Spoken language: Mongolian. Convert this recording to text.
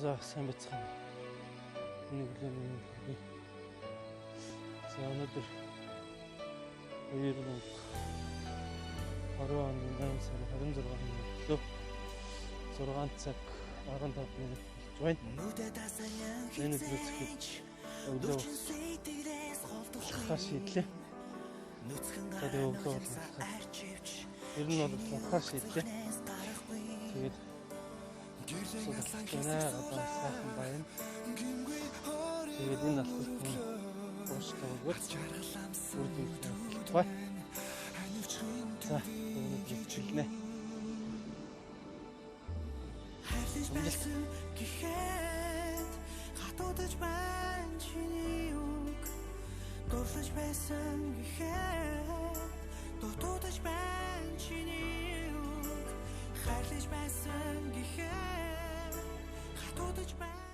За сайн бацхан. Нэг л за өнөөдөр 2020 оны 8 сарын 26-ны өглөө 6 цаг 15 минут болж байна. Энэ өдрөөс өглөө хашидлээ. Тэгээд өглөө ер нь бол хашидлээ. Тэгээд гэрээ гадаа сайхан байна. Тэгээд энэ алхалт ууштай үргэлж бай. За, өнөөдөр чилнэ. Гэхэд хатуудаж байна чиний үг дурлаж байсан гэхэд дутуудаж байна чиний үг хайрлаж байсан гэхэд хатуудаж байна